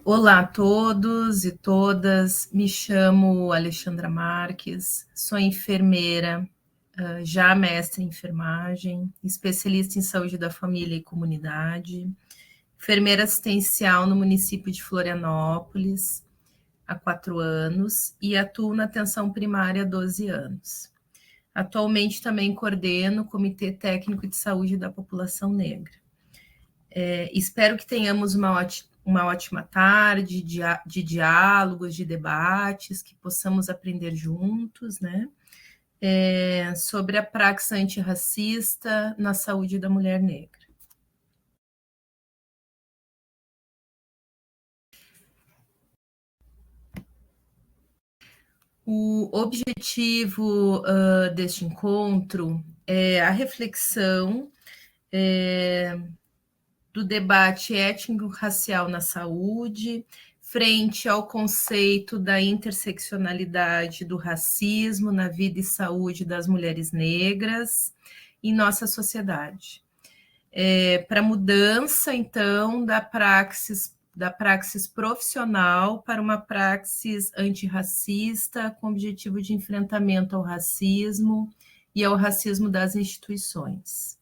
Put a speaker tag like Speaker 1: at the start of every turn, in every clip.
Speaker 1: Olá a todos e todas, me chamo Alexandra Marques, sou enfermeira, já mestre em enfermagem, especialista em saúde da família e comunidade, enfermeira assistencial no município de Florianópolis há 4 anos e atuo na atenção primária há 12 anos. Atualmente também coordeno o Comitê Técnico de Saúde da População Negra. Espero que tenhamos uma ótima tarde de diálogos, de debates, que possamos aprender juntos, né? Sobre a praxis antirracista na saúde da mulher negra. O objetivo deste encontro é a reflexão do debate étnico-racial na saúde, frente ao conceito da interseccionalidade do racismo na vida e saúde das mulheres negras em nossa sociedade. Para a mudança, então, da praxis profissional para uma praxis antirracista com objetivo de enfrentamento ao racismo e ao racismo das instituições.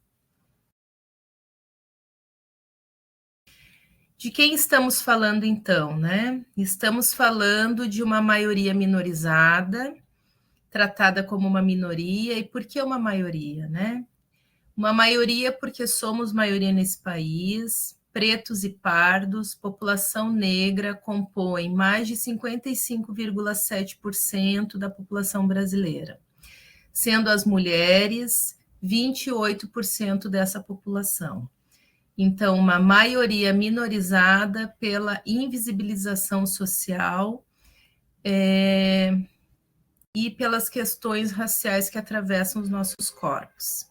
Speaker 1: De quem estamos falando, então, né? Estamos falando de uma maioria minorizada, tratada como uma minoria. E por que uma maioria, né? Uma maioria porque somos maioria nesse país, pretos e pardos, população negra compõe mais de 55,7% da população brasileira, sendo as mulheres 28% dessa população. Então, uma maioria minorizada pela invisibilização social e pelas questões raciais que atravessam os nossos corpos.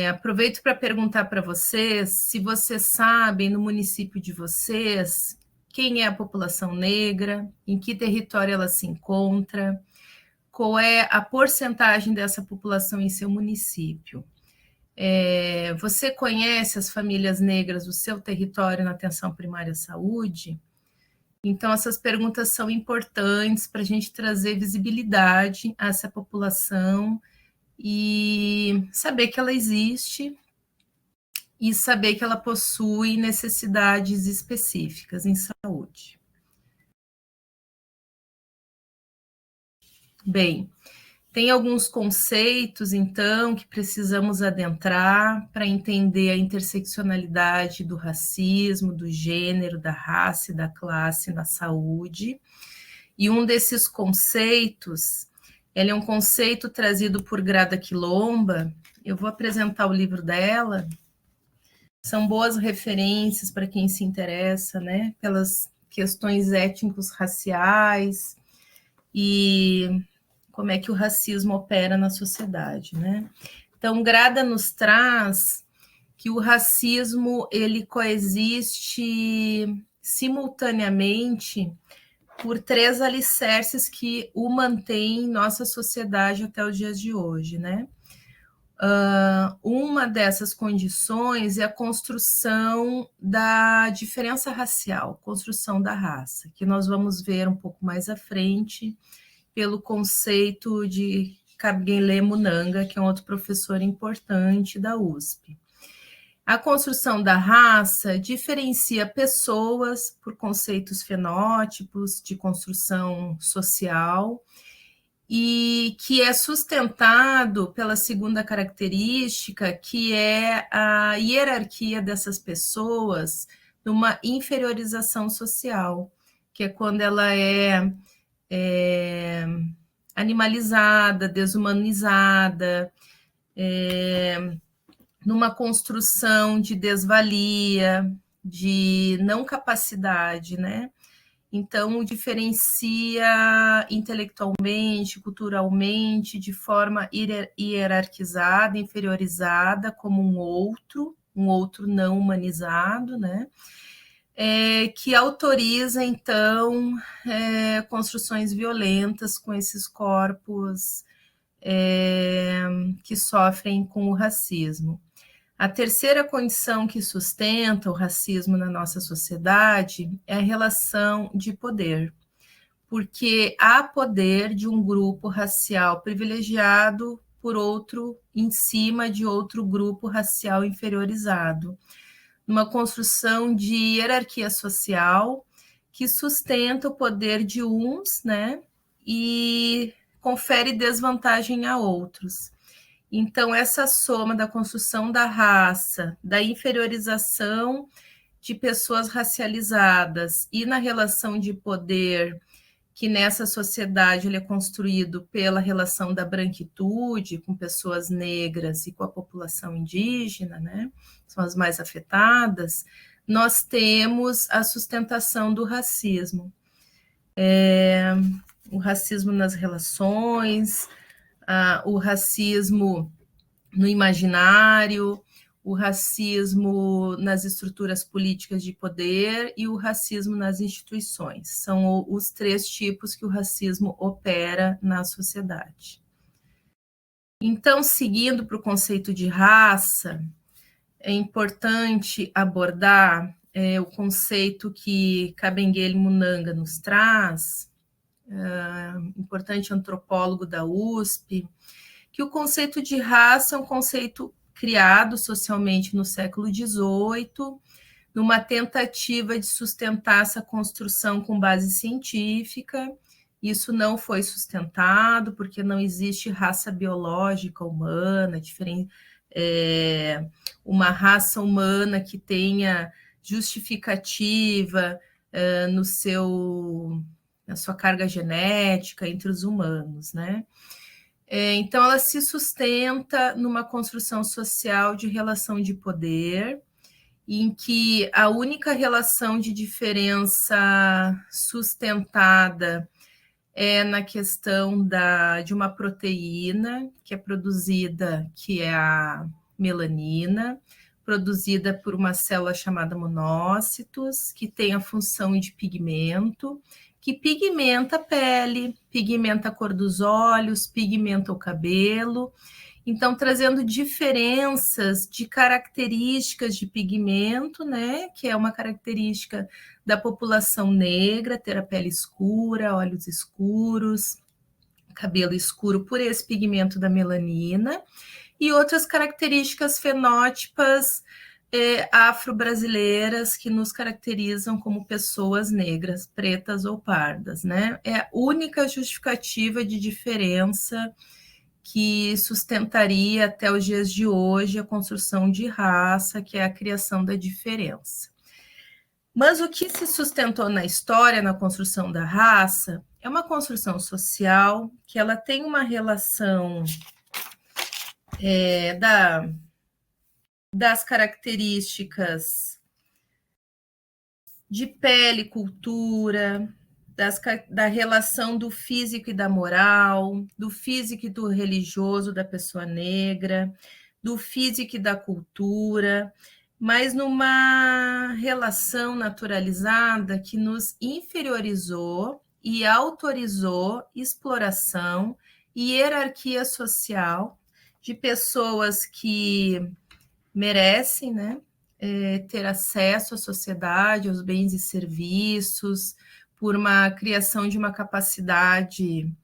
Speaker 1: Aproveito para perguntar para vocês se vocês sabem, no município de vocês, quem é a população negra, em que território ela se encontra, qual é a porcentagem dessa população em seu município. Você conhece as famílias negras do seu território na atenção primária à saúde? Então, essas perguntas são importantes para a gente trazer visibilidade a essa população e saber que ela existe e saber que ela possui necessidades específicas em saúde. Bem, tem alguns conceitos, então, que precisamos adentrar para entender a interseccionalidade do racismo, do gênero, da raça e da classe na saúde. E um desses conceitos, ele é um conceito trazido por Grada Quilomba. Eu vou apresentar o livro dela. São boas referências para quem se interessa, né, pelas questões étnicos raciais e como é que o racismo opera na sociedade, né? Então, Grada nos traz que o racismo ele coexiste simultaneamente por 3 alicerces que o mantêm em nossa sociedade até os dias de hoje, né? Uma dessas condições é a construção da diferença racial, construção da raça, que nós vamos ver um pouco mais à frente pelo conceito de Kabengele Munanga, que é um outro professor importante da USP. A construção da raça diferencia pessoas por conceitos fenótipos de construção social e que é sustentado pela segunda característica, que é a hierarquia dessas pessoas numa inferiorização social, que é quando ela é animalizada, desumanizada, numa construção de desvalia, de não capacidade, né? Então, diferencia intelectualmente, culturalmente, de forma hierarquizada, inferiorizada, como um outro não humanizado, né? Que autoriza, então, construções violentas com esses corpos que sofrem com o racismo. A terceira condição que sustenta o racismo na nossa sociedade é a relação de poder, porque há poder de um grupo racial privilegiado por outro em cima de outro grupo racial inferiorizado, numa construção de hierarquia social que sustenta o poder de uns, né, e confere desvantagem a outros. Então, essa soma da construção da raça, da inferiorização de pessoas racializadas e na relação de poder, que nessa sociedade ele é construído pela relação da branquitude com pessoas negras e com a população indígena, né? São as mais afetadas, nós temos a sustentação do racismo. O racismo nas relações, o racismo no imaginário, o racismo nas estruturas políticas de poder e o racismo nas instituições. São os três tipos que o racismo opera na sociedade. Então, seguindo para o conceito de raça, é importante abordar o conceito que Kabengele Munanga nos traz, importante antropólogo da USP, que o conceito de raça é um conceito criado socialmente no século XVIII, numa tentativa de sustentar essa construção com base científica. Isso não foi sustentado, porque não existe raça biológica humana, uma raça humana que tenha justificativa na sua carga genética entre os humanos, né? Então, ela se sustenta numa construção social de relação de poder, em que a única relação de diferença sustentada é na questão de uma proteína que é produzida, que é a melanina, produzida por uma célula chamada monócitos, que tem a função de pigmento, que pigmenta a pele, pigmenta a cor dos olhos, pigmenta o cabelo. Então, trazendo diferenças de características de pigmento, né, que é uma característica da população negra, ter a pele escura, olhos escuros, cabelo escuro por esse pigmento da melanina, e outras características fenótipas afro-brasileiras que nos caracterizam como pessoas negras, pretas ou pardas, né? É a única justificativa de diferença que sustentaria até os dias de hoje a construção de raça, que é a criação da diferença. Mas o que se sustentou na história, na construção da raça, é uma construção social que ela tem uma relação das características de pele, cultura, da relação do físico e da moral, do físico e do religioso da pessoa negra, do físico e da cultura, mas numa relação naturalizada que nos inferiorizou e autorizou exploração e hierarquia social de pessoas que merecem, né, ter acesso à sociedade, aos bens e serviços, por uma criação de uma capacidade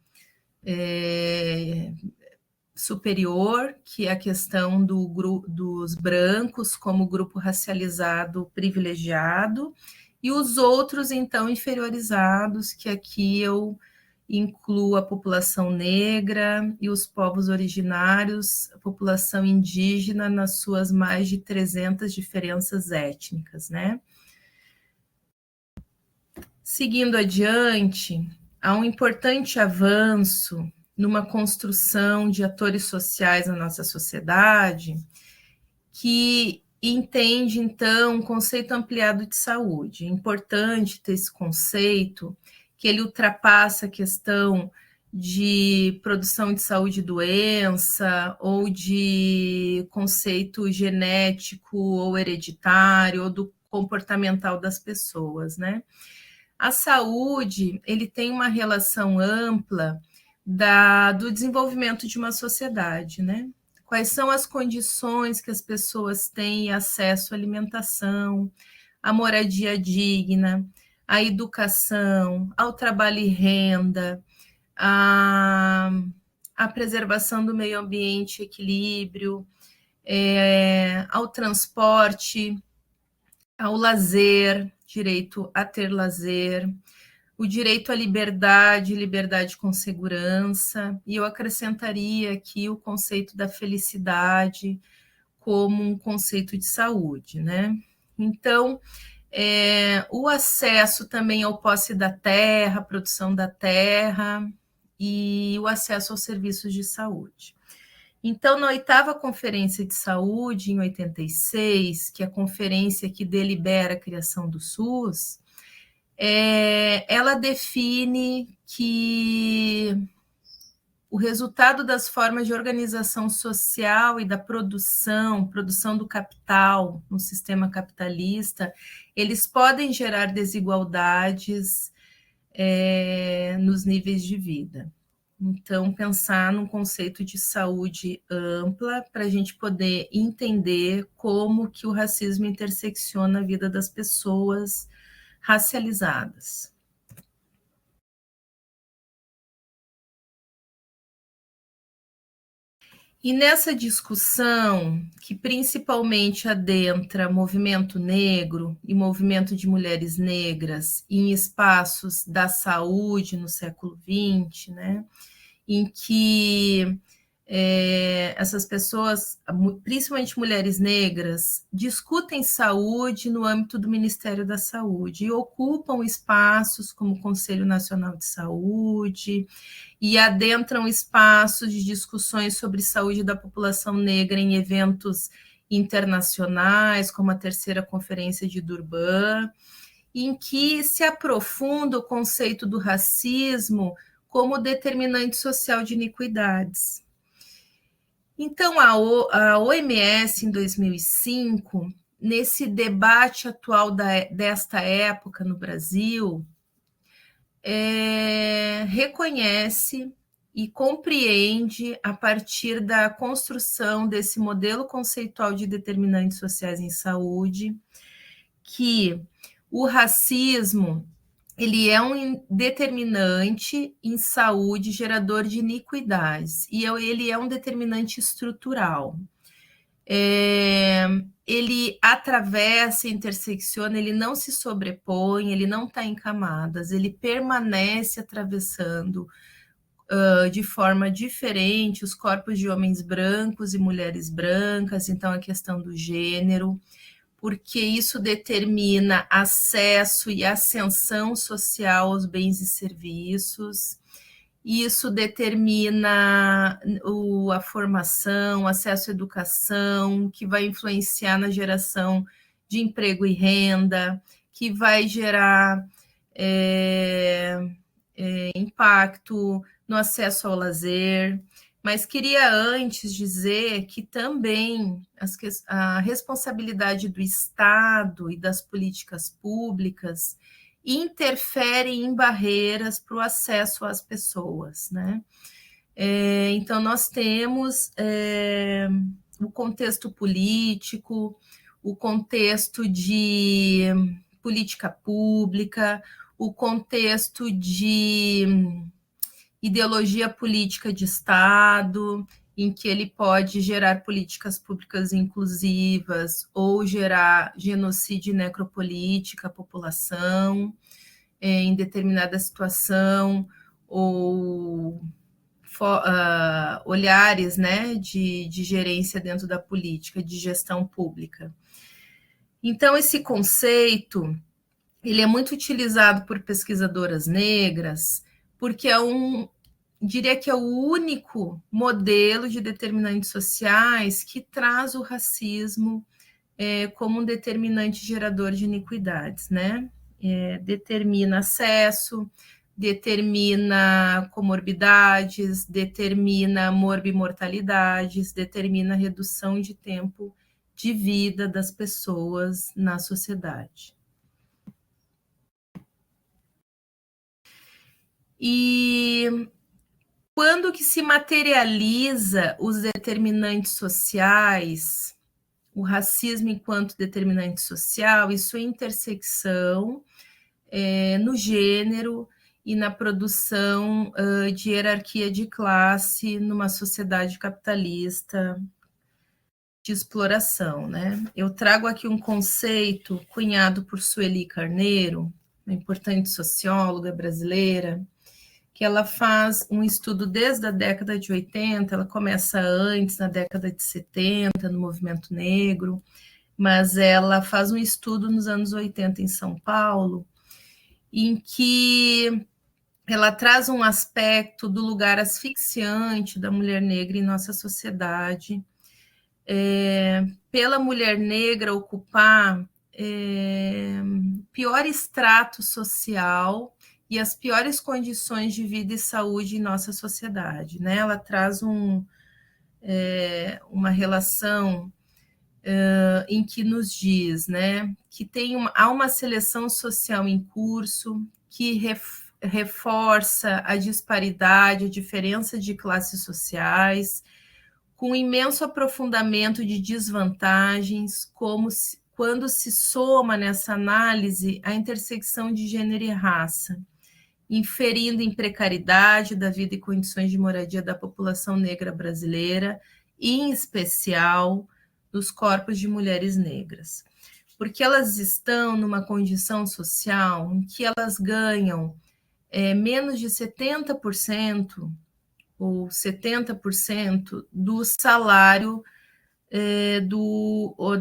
Speaker 1: superior, que é a questão dos brancos como grupo racializado privilegiado, e os outros, então, inferiorizados, que aqui eu incluo a população negra e os povos originários, a população indígena nas suas mais de 300 diferenças étnicas, né? Seguindo adiante, há um importante avanço numa construção de atores sociais na nossa sociedade que entende, então, um conceito ampliado de saúde. É importante ter esse conceito, que ele ultrapassa a questão de produção de saúde e doença, ou de conceito genético ou hereditário, ou do comportamental das pessoas, né? A saúde, ele tem uma relação ampla do desenvolvimento de uma sociedade, né? quais são as condições que as pessoas têm acesso à alimentação, à moradia digna, à educação, ao trabalho e renda, à preservação do meio ambiente, equilíbrio, ao transporte, ao lazer, direito a ter lazer, o direito à liberdade, liberdade com segurança, e eu acrescentaria aqui o conceito da felicidade como um conceito de saúde, né? Então, o acesso também ao posse da terra, produção da terra e o acesso aos serviços de saúde. Então, na 8ª Conferência de Saúde, em 86, que é a conferência que delibera a criação do SUS, ela define que o resultado das formas de organização social e da produção do capital no sistema capitalista, eles podem gerar desigualdades nos níveis de vida. Então, pensar num conceito de saúde ampla para a gente poder entender como que o racismo intersecciona a vida das pessoas racializadas. E nessa discussão, que principalmente adentra movimento negro e movimento de mulheres negras em espaços da saúde no século XX, né, em que essas pessoas, principalmente mulheres negras, discutem saúde no âmbito do Ministério da Saúde e ocupam espaços como o Conselho Nacional de Saúde e adentram espaços de discussões sobre saúde da população negra em eventos internacionais, como a 3ª Conferência de Durban, em que se aprofunda o conceito do racismo como determinante social de iniquidades. Então, a OMS, em 2005, nesse debate atual desta época no Brasil, reconhece e compreende, a partir da construção desse modelo conceitual de determinantes sociais em saúde, que o racismo ele é um determinante em saúde gerador de iniquidades, e ele é um determinante estrutural. Ele atravessa, intersecciona, ele não se sobrepõe, ele não está em camadas, ele permanece atravessando de forma diferente os corpos de homens brancos e mulheres brancas, então a questão do gênero, porque isso determina acesso e ascensão social aos bens e serviços, isso determina a formação, acesso à educação, que vai influenciar na geração de emprego e renda, que vai gerar impacto no acesso ao lazer. Mas queria antes dizer que também a responsabilidade do Estado e das políticas públicas interferem em barreiras para o acesso às pessoas, né? Então, nós temos o contexto político, o contexto de política pública, o contexto de ideologia política de Estado, em que ele pode gerar políticas públicas inclusivas ou gerar genocídio e necropolítica à população em determinada situação, ou olhares, né, de gerência dentro da política, de gestão pública. Então, esse conceito ele é muito utilizado por pesquisadoras negras, porque diria que é o único modelo de determinantes sociais que traz o racismo como um determinante gerador de iniquidades, né? Determina acesso, determina comorbidades, determina morbimortalidades, determina redução de tempo de vida das pessoas na sociedade. E Quando que se materializa os determinantes sociais, o racismo enquanto determinante social e sua intersecção no gênero e na produção de hierarquia de classe numa sociedade capitalista de exploração, né? Eu trago aqui um conceito cunhado por Sueli Carneiro, uma importante socióloga brasileira, que ela faz um estudo desde a década de 80, ela começa antes, na década de 70, no movimento negro, mas ela faz um estudo nos anos 80 em São Paulo, em que ela traz um aspecto do lugar asfixiante da mulher negra em nossa sociedade, pela mulher negra ocupar pior extrato social e as piores condições de vida e saúde em nossa sociedade, né? Ela traz uma relação em que nos diz, né, que há uma seleção social em curso que reforça a disparidade, a diferença de classes sociais, com imenso aprofundamento de desvantagens, quando se soma nessa análise a intersecção de gênero e raça, inferindo em precariedade da vida e condições de moradia da população negra brasileira, e, em especial, dos corpos de mulheres negras. Porque elas estão numa condição social em que elas ganham menos de 70% ou 70% do salário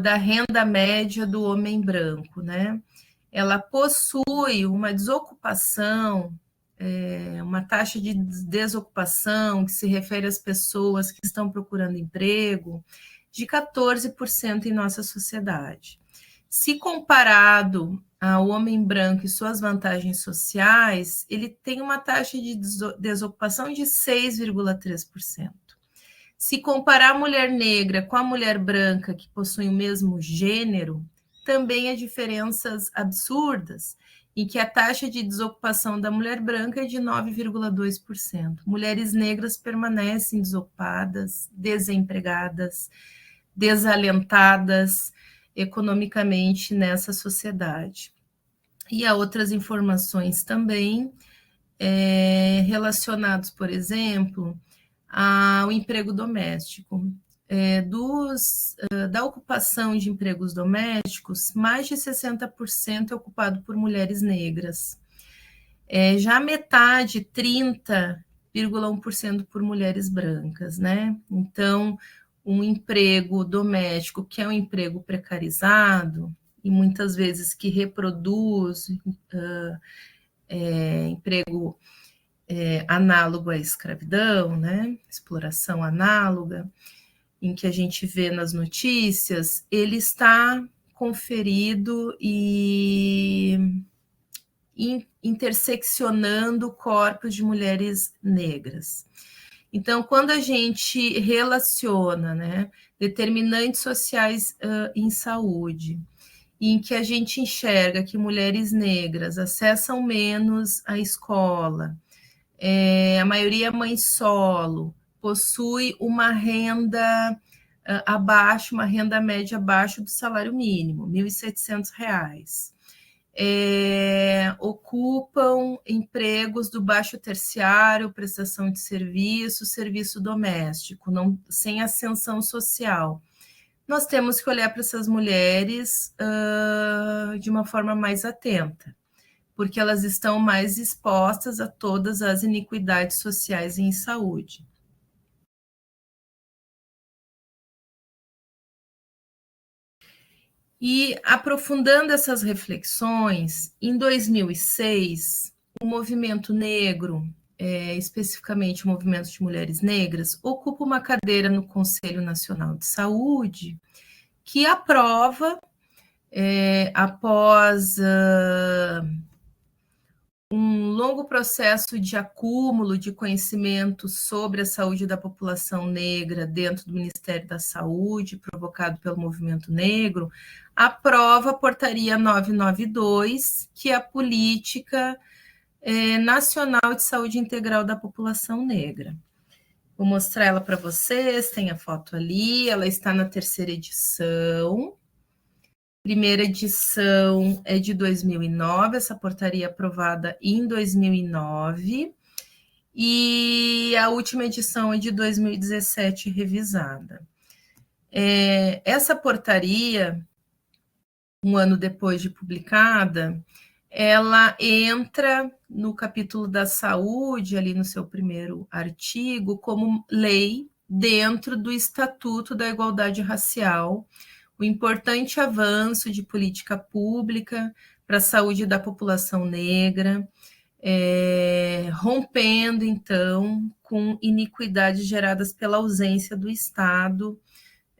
Speaker 1: da renda média do homem branco, né? Ela possui uma desocupação, uma taxa de desocupação que se refere às pessoas que estão procurando emprego, de 14% em nossa sociedade. Se comparado ao homem branco e suas vantagens sociais, ele tem uma taxa de desocupação de 6,3%. Se comparar a mulher negra com a mulher branca, que possui o mesmo gênero, também há diferenças absurdas, em que a taxa de desocupação da mulher branca é de 9,2%. Mulheres negras permanecem desocupadas, desempregadas, desalentadas economicamente nessa sociedade. E há outras informações também relacionadas, por exemplo, ao emprego doméstico. Da ocupação de empregos domésticos, mais de 60% é ocupado por mulheres negras. Já metade, 30,1% por mulheres brancas, né? Então, um emprego doméstico, que é um emprego precarizado, e muitas vezes que reproduz emprego análogo à escravidão, né? Exploração análoga, em que a gente vê nas notícias, ele está conferido e interseccionando corpos de mulheres negras. Então, quando a gente relaciona, né, determinantes sociais em saúde, em que a gente enxerga que mulheres negras acessam menos a escola, a maioria é mãe solo, possui uma renda abaixo, uma renda média abaixo do salário mínimo, R$ 1.700. Ocupam empregos do baixo terciário, prestação de serviço, serviço doméstico, sem ascensão social. Nós temos que olhar para essas mulheres de uma forma mais atenta, porque elas estão mais expostas a todas as iniquidades sociais e em saúde. E, aprofundando essas reflexões, em 2006, o movimento negro, especificamente o movimento de mulheres negras, ocupa uma cadeira no Conselho Nacional de Saúde, que aprova, após um longo processo de acúmulo de conhecimento sobre a saúde da população negra dentro do Ministério da Saúde, provocado pelo movimento negro, aprova a Portaria 992, que é a Política Nacional de Saúde Integral da População Negra. Vou mostrar ela para vocês, tem a foto ali, ela está na 3ª edição. Primeira edição é de 2009, essa portaria aprovada em 2009, e a última edição é de 2017, revisada. Essa portaria, um ano depois de publicada, ela entra no capítulo da saúde, ali no seu primeiro artigo, como lei dentro do Estatuto da Igualdade Racial, o importante avanço de política pública para a saúde da população negra, rompendo, então, com iniquidades geradas pela ausência do Estado,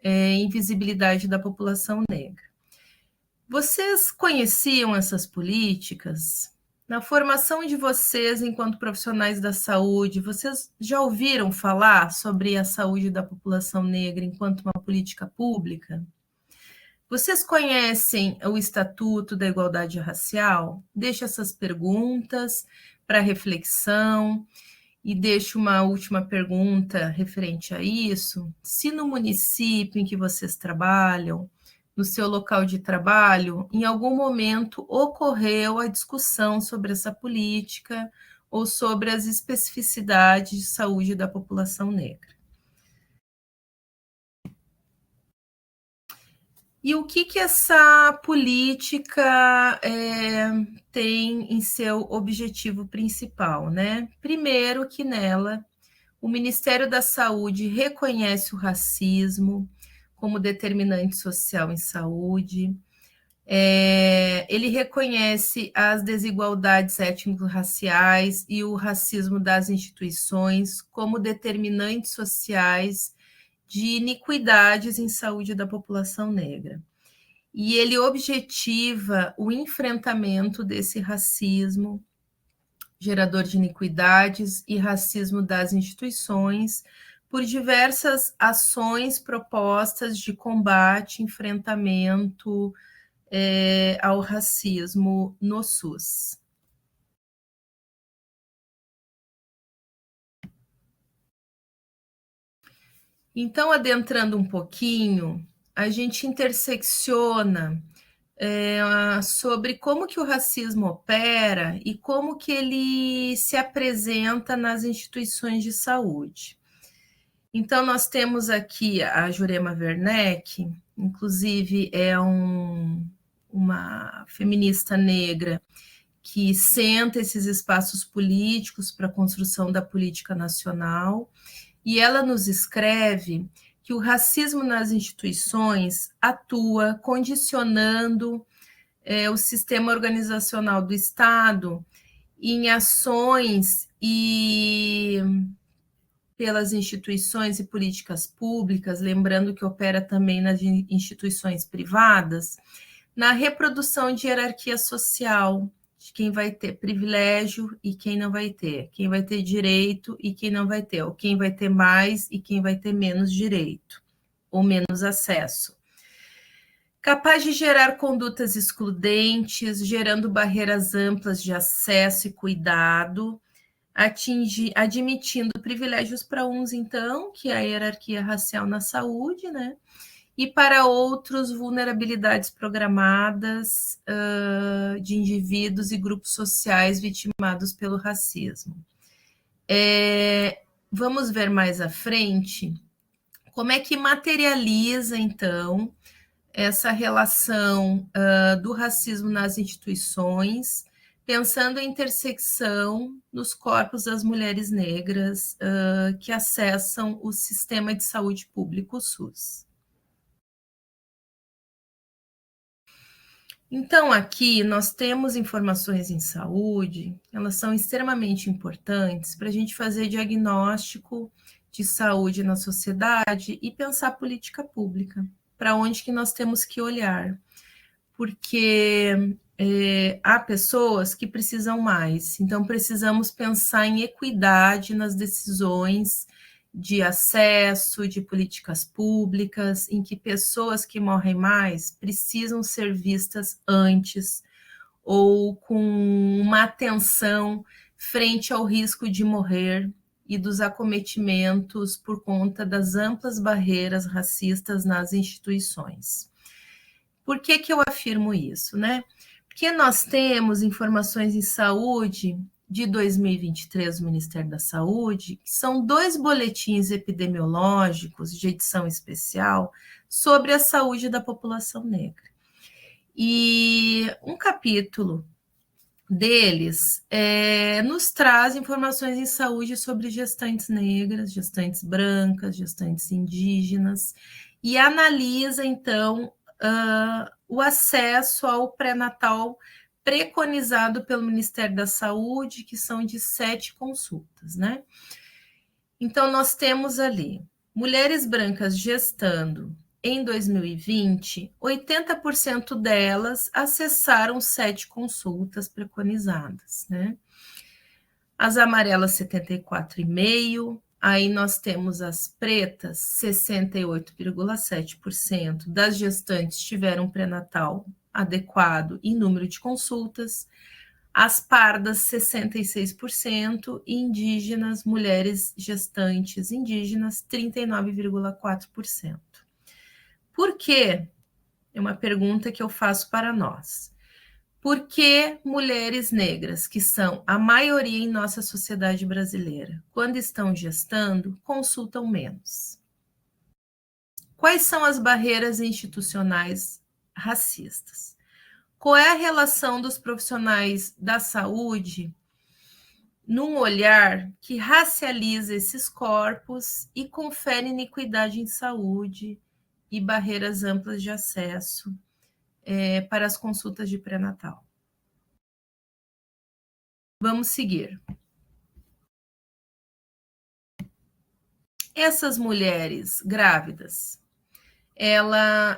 Speaker 1: invisibilidade da população negra. Vocês conheciam essas políticas? Na formação de vocês enquanto profissionais da saúde, vocês já ouviram falar sobre a saúde da população negra enquanto uma política pública? Vocês conhecem o Estatuto da Igualdade Racial? Deixo essas perguntas para reflexão e deixo uma última pergunta referente a isso. Se no município em que vocês trabalham, no seu local de trabalho, em algum momento ocorreu a discussão sobre essa política ou sobre as especificidades de saúde da população negra. E o que essa política tem em seu objetivo principal, né? Primeiro, que nela o Ministério da Saúde reconhece o racismo como determinante social em saúde, ele reconhece as desigualdades étnico-raciais e o racismo das instituições como determinantes sociais de iniquidades em saúde da população negra. E ele objetiva o enfrentamento desse racismo, gerador de iniquidades e racismo das instituições, por diversas ações propostas de combate, enfrentamento ao racismo no SUS. Então, adentrando um pouquinho, a gente intersecciona sobre como que o racismo opera e como que ele se apresenta nas instituições de saúde. Então, nós temos aqui a Jurema Werneck, inclusive é uma feminista negra que senta esses espaços políticos para a construção da política nacional, e ela nos escreve que o racismo nas instituições atua condicionando o sistema organizacional do Estado em ações e pelas instituições e políticas públicas, lembrando que opera também nas instituições privadas, na reprodução de hierarquia social, de quem vai ter privilégio e quem não vai ter, quem vai ter direito e quem não vai ter, ou quem vai ter mais e quem vai ter menos direito, ou menos acesso. Capaz de gerar condutas excludentes, gerando barreiras amplas de acesso e cuidado, admitindo privilégios para uns, então, que é a hierarquia racial na saúde, né? E para outros, vulnerabilidades programadas de indivíduos e grupos sociais vitimados pelo racismo. Vamos ver mais à frente como é que materializa, então, essa relação do racismo nas instituições, pensando a intersecção nos corpos das mulheres negras que acessam o sistema de saúde público SUS. Então, aqui nós temos informações em saúde, elas são extremamente importantes para a gente fazer diagnóstico de saúde na sociedade e pensar política pública, para onde que nós temos que olhar, porque há pessoas que precisam mais, então precisamos pensar em equidade nas decisões de acesso, de políticas públicas, em que pessoas que morrem mais precisam ser vistas antes ou com uma atenção frente ao risco de morrer e dos acometimentos por conta das amplas barreiras racistas nas instituições. Por que eu afirmo isso, né? Porque nós temos informações em saúde de 2023 do Ministério da Saúde, que são 2 boletins epidemiológicos de edição especial sobre a saúde da população negra. E um capítulo deles nos traz informações em saúde sobre gestantes negras, gestantes brancas, gestantes indígenas, e analisa, então, o acesso ao pré-natal preconizado pelo Ministério da Saúde, que são de 7 consultas, né? Então, nós temos ali mulheres brancas gestando em 2020, 80% delas acessaram 7 consultas preconizadas, né? As amarelas, 74,5%, aí nós temos as pretas, 68,7% das gestantes tiveram pré-natal adequado em número de consultas, as pardas, 66%, e indígenas, mulheres gestantes indígenas, 39,4%. Por quê? É uma pergunta que eu faço para nós. Por que mulheres negras, que são a maioria em nossa sociedade brasileira, quando estão gestando, consultam menos? Quais são as barreiras institucionais racistas? Qual é a relação dos profissionais da saúde num olhar que racializa esses corpos e confere iniquidade em saúde e barreiras amplas de acesso para as consultas de pré-natal? Vamos seguir. Essas mulheres grávidas,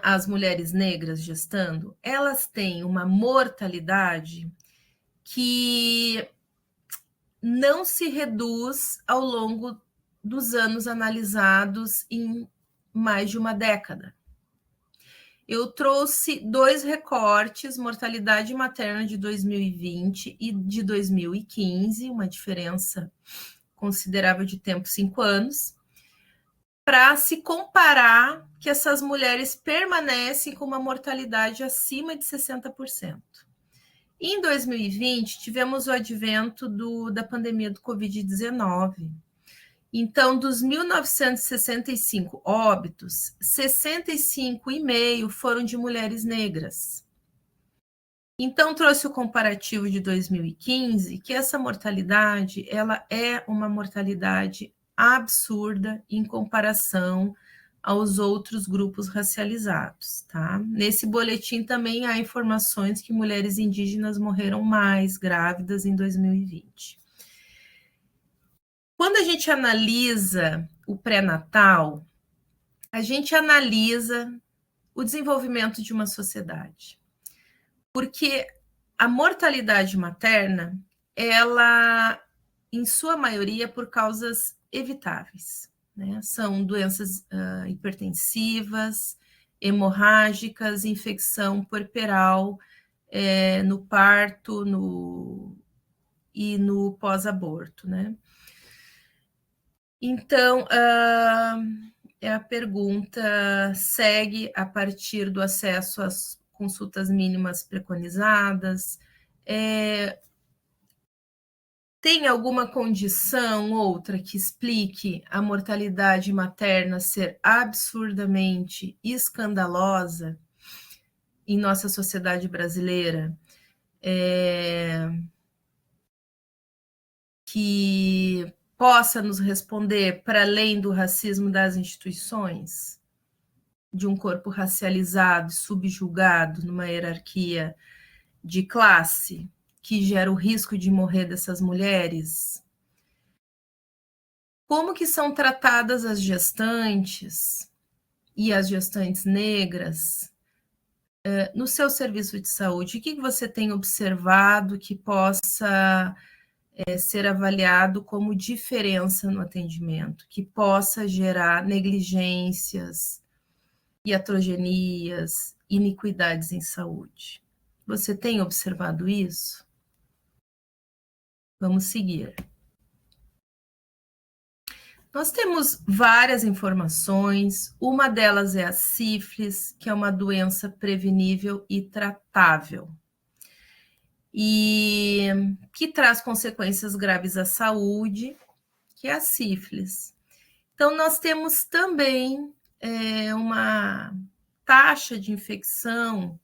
Speaker 1: as mulheres negras gestando, elas têm uma mortalidade que não se reduz ao longo dos anos analisados em mais de uma década. Eu trouxe 2 recortes, mortalidade materna de 2020 e de 2015, uma diferença considerável de tempo, 5 anos, para se comparar que essas mulheres permanecem com uma mortalidade acima de 60%. Em 2020, tivemos o advento da pandemia do Covid-19. Então, dos 1.965 óbitos, 65,5 foram de mulheres negras. Então, trouxe o comparativo de 2015, que essa mortalidade, ela é uma mortalidade absurda em comparação aos outros grupos racializados, tá? Nesse boletim também há informações que mulheres indígenas morreram mais grávidas em 2020. Quando a gente analisa o pré-natal, a gente analisa o desenvolvimento de uma sociedade. Porque a mortalidade materna, ela, em sua maioria, por causas evitáveis, né? São doenças hipertensivas, hemorrágicas, infecção puerperal, no parto e no pós-aborto, né? Então, a pergunta segue a partir do acesso às consultas mínimas preconizadas. Tem alguma condição outra que explique a mortalidade materna ser absurdamente escandalosa em nossa sociedade brasileira? Que possa nos responder para além do racismo das instituições, de um corpo racializado, subjugado numa hierarquia de classe, que gera o risco de morrer dessas mulheres? Como que são tratadas as gestantes e as gestantes negras no seu serviço de saúde? O que você tem observado que possa ser avaliado como diferença no atendimento, que possa gerar negligências, iatrogenias, iniquidades em saúde? Você tem observado isso? Vamos seguir. Nós temos várias informações, uma delas é a sífilis, que é uma doença prevenível e tratável, e que traz consequências graves à saúde, que é a sífilis. Então, nós temos também uma taxa de infecção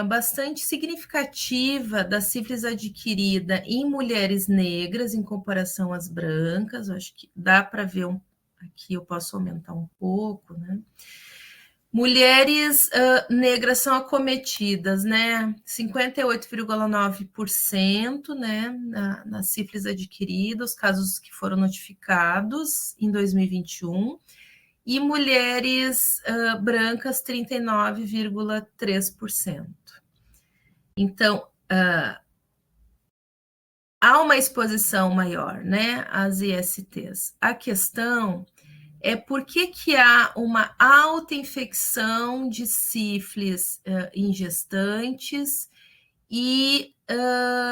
Speaker 1: bastante significativa da sífilis adquirida em mulheres negras em comparação às brancas. Eu acho que dá para ver aqui, eu posso aumentar um pouco, né? Mulheres negras são acometidas, né? 58,9%, né? Na sífilis adquirida, os casos que foram notificados em 2021. E mulheres brancas, 39,3%. Então, há uma exposição maior, né, às ISTs. A questão é por que há uma alta infecção de sífilis em gestantes e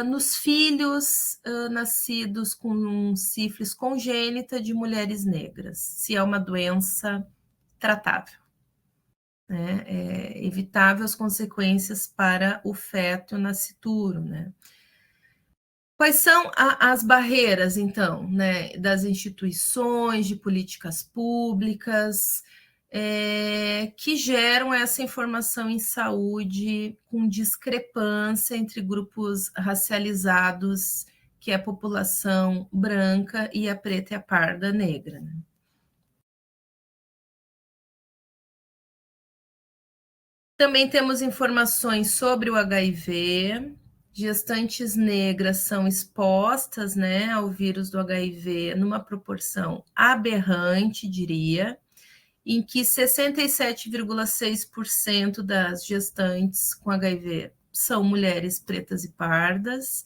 Speaker 1: nos filhos nascidos com sífilis congênita de mulheres negras, se é uma doença tratável, né? É evitável as consequências para o feto e o nascituro, né? Quais são as barreiras, então, né, das instituições, de políticas públicas, que geram essa informação em saúde com discrepância entre grupos racializados, que é a população branca e a preta e a parda negra, né? Também temos informações sobre o HIV. Gestantes negras são expostas, né, ao vírus do HIV numa proporção aberrante, diria, em que 67,6% das gestantes com HIV são mulheres pretas e pardas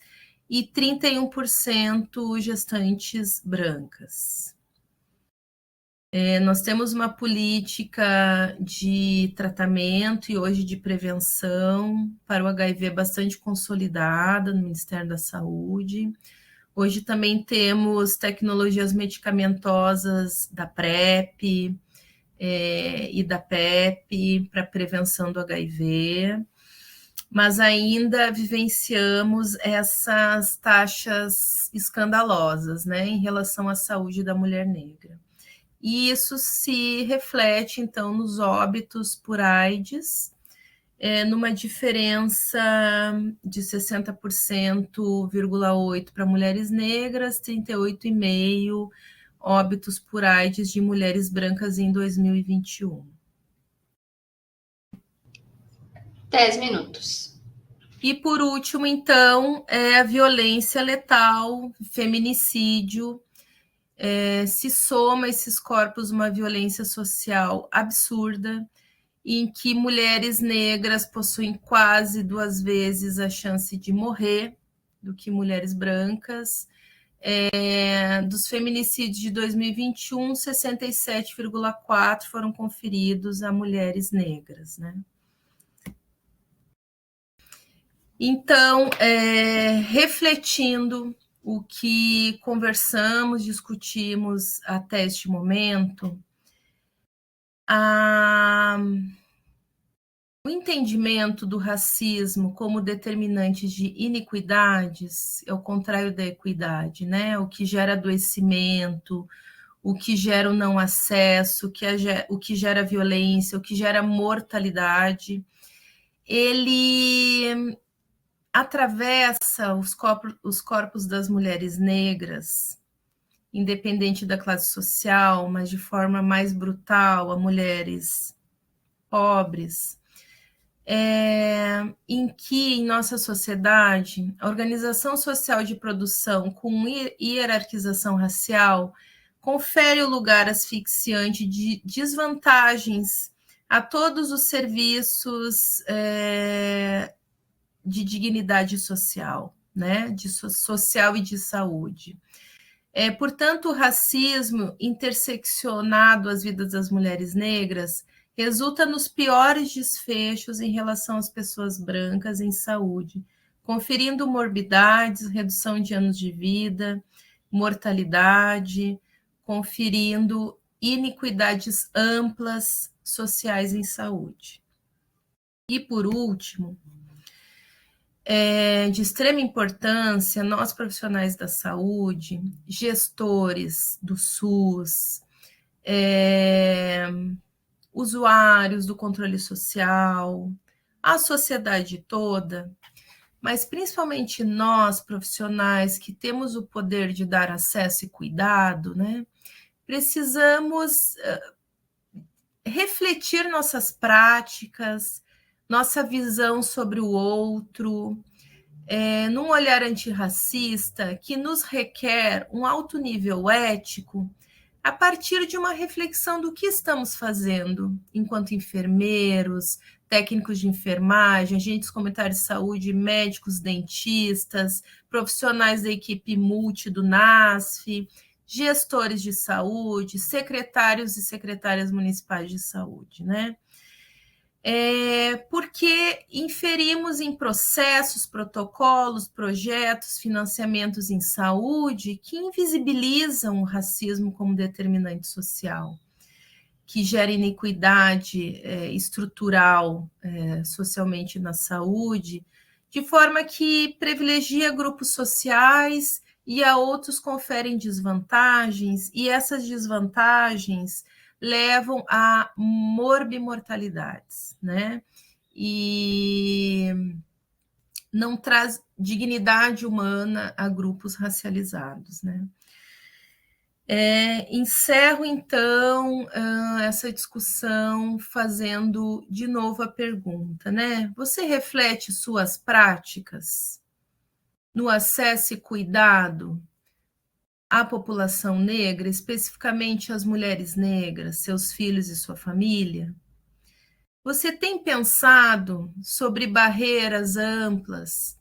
Speaker 1: e 31% gestantes brancas. Nós temos uma política de tratamento e hoje de prevenção para o HIV bastante consolidada no Ministério da Saúde. Hoje também temos tecnologias medicamentosas da PrEP e da PEP para prevenção do HIV, mas ainda vivenciamos essas taxas escandalosas, né, em relação à saúde da mulher negra. E isso se reflete, então, nos óbitos por AIDS, numa diferença de 60,8% para mulheres negras, 38,5% óbitos por AIDS de mulheres brancas em 2021.
Speaker 2: 10 minutos.
Speaker 1: E, por último, então, a violência letal, feminicídio, se soma a esses corpos uma violência social absurda, em que mulheres negras possuem quase 2 vezes a chance de morrer do que mulheres brancas. Dos feminicídios de 2021, 67,4% foram conferidos a mulheres negras, né? Então, refletindo o que conversamos, discutimos até este momento, o entendimento do racismo como determinante de iniquidades é o contrário da equidade, né? O que gera adoecimento, o que gera o não acesso, o que gera violência, o que gera mortalidade, ele atravessa os corpos das mulheres negras, independente da classe social, mas de forma mais brutal, a mulheres pobres, em que, em nossa sociedade, a organização social de produção com hierarquização racial confere o lugar asfixiante de desvantagens a todos os serviços de dignidade social, né? Social e de saúde. Portanto, o racismo interseccionado às vidas das mulheres negras resulta nos piores desfechos em relação às pessoas brancas em saúde, conferindo morbidades, redução de anos de vida, mortalidade, conferindo iniquidades amplas sociais em saúde. E, por último, de extrema importância, nós profissionais da saúde, gestores do SUS, usuários do controle social, a sociedade toda, mas principalmente nós profissionais que temos o poder de dar acesso e cuidado, né? Precisamos refletir nossas práticas, nossa visão sobre o outro, num olhar antirracista que nos requer um alto nível ético a partir de uma reflexão do que estamos fazendo enquanto enfermeiros, técnicos de enfermagem, agentes comunitários de saúde, médicos, dentistas, profissionais da equipe multi do NASF, gestores de saúde, secretários e secretárias municipais de saúde, né? Porque inferimos em processos, protocolos, projetos, financiamentos em saúde que invisibilizam o racismo como determinante social, que gera iniquidade estrutural socialmente na saúde, de forma que privilegia grupos sociais e a outros conferem desvantagens, e essas desvantagens levam a morbimortalidades, né? E não traz dignidade humana a grupos racializados, né? Encerro, então, essa discussão fazendo de novo a pergunta, né? Você reflete suas práticas no acesso e cuidado à população negra, especificamente às mulheres negras, seus filhos e sua família? Você tem pensado sobre barreiras amplas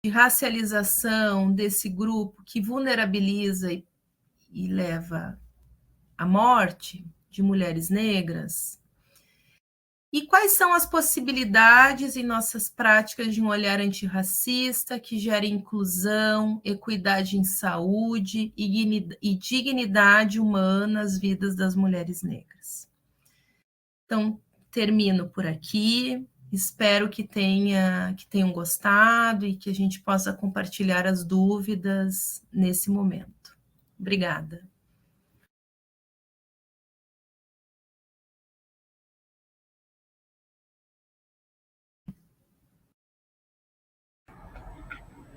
Speaker 1: de racialização desse grupo que vulnerabiliza e leva à morte de mulheres negras? E quais são as possibilidades em nossas práticas de um olhar antirracista que gere inclusão, equidade em saúde e dignidade humana às vidas das mulheres negras? Então, termino por aqui. Espero que tenham gostado e que a gente possa compartilhar as dúvidas nesse momento. Obrigada.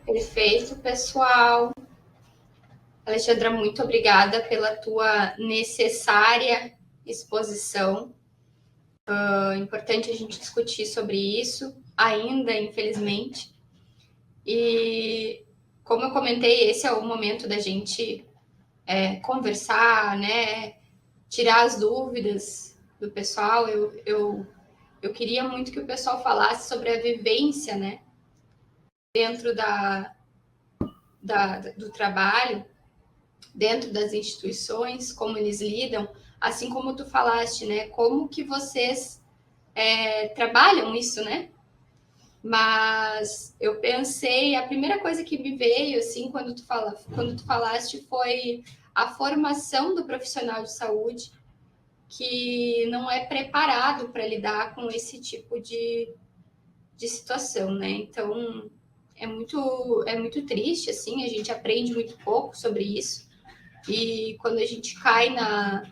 Speaker 2: Perfeito, pessoal. Alexandra, muito obrigada pela tua necessária exposição. É importante a gente discutir sobre isso, ainda, infelizmente. E, como eu comentei, esse é o momento da gente conversar, né? Tirar as dúvidas do pessoal. Eu queria muito que o pessoal falasse sobre a vivência, né? Dentro do trabalho, dentro das instituições, como eles lidam, assim como tu falaste, né? Como que vocês trabalham isso, né? Mas eu pensei, a primeira coisa que me veio, assim, quando tu falaste, foi a formação do profissional de saúde, que não é preparado para lidar com esse tipo de situação, né? Então, é muito triste, assim, a gente aprende muito pouco sobre isso. E quando a gente cai na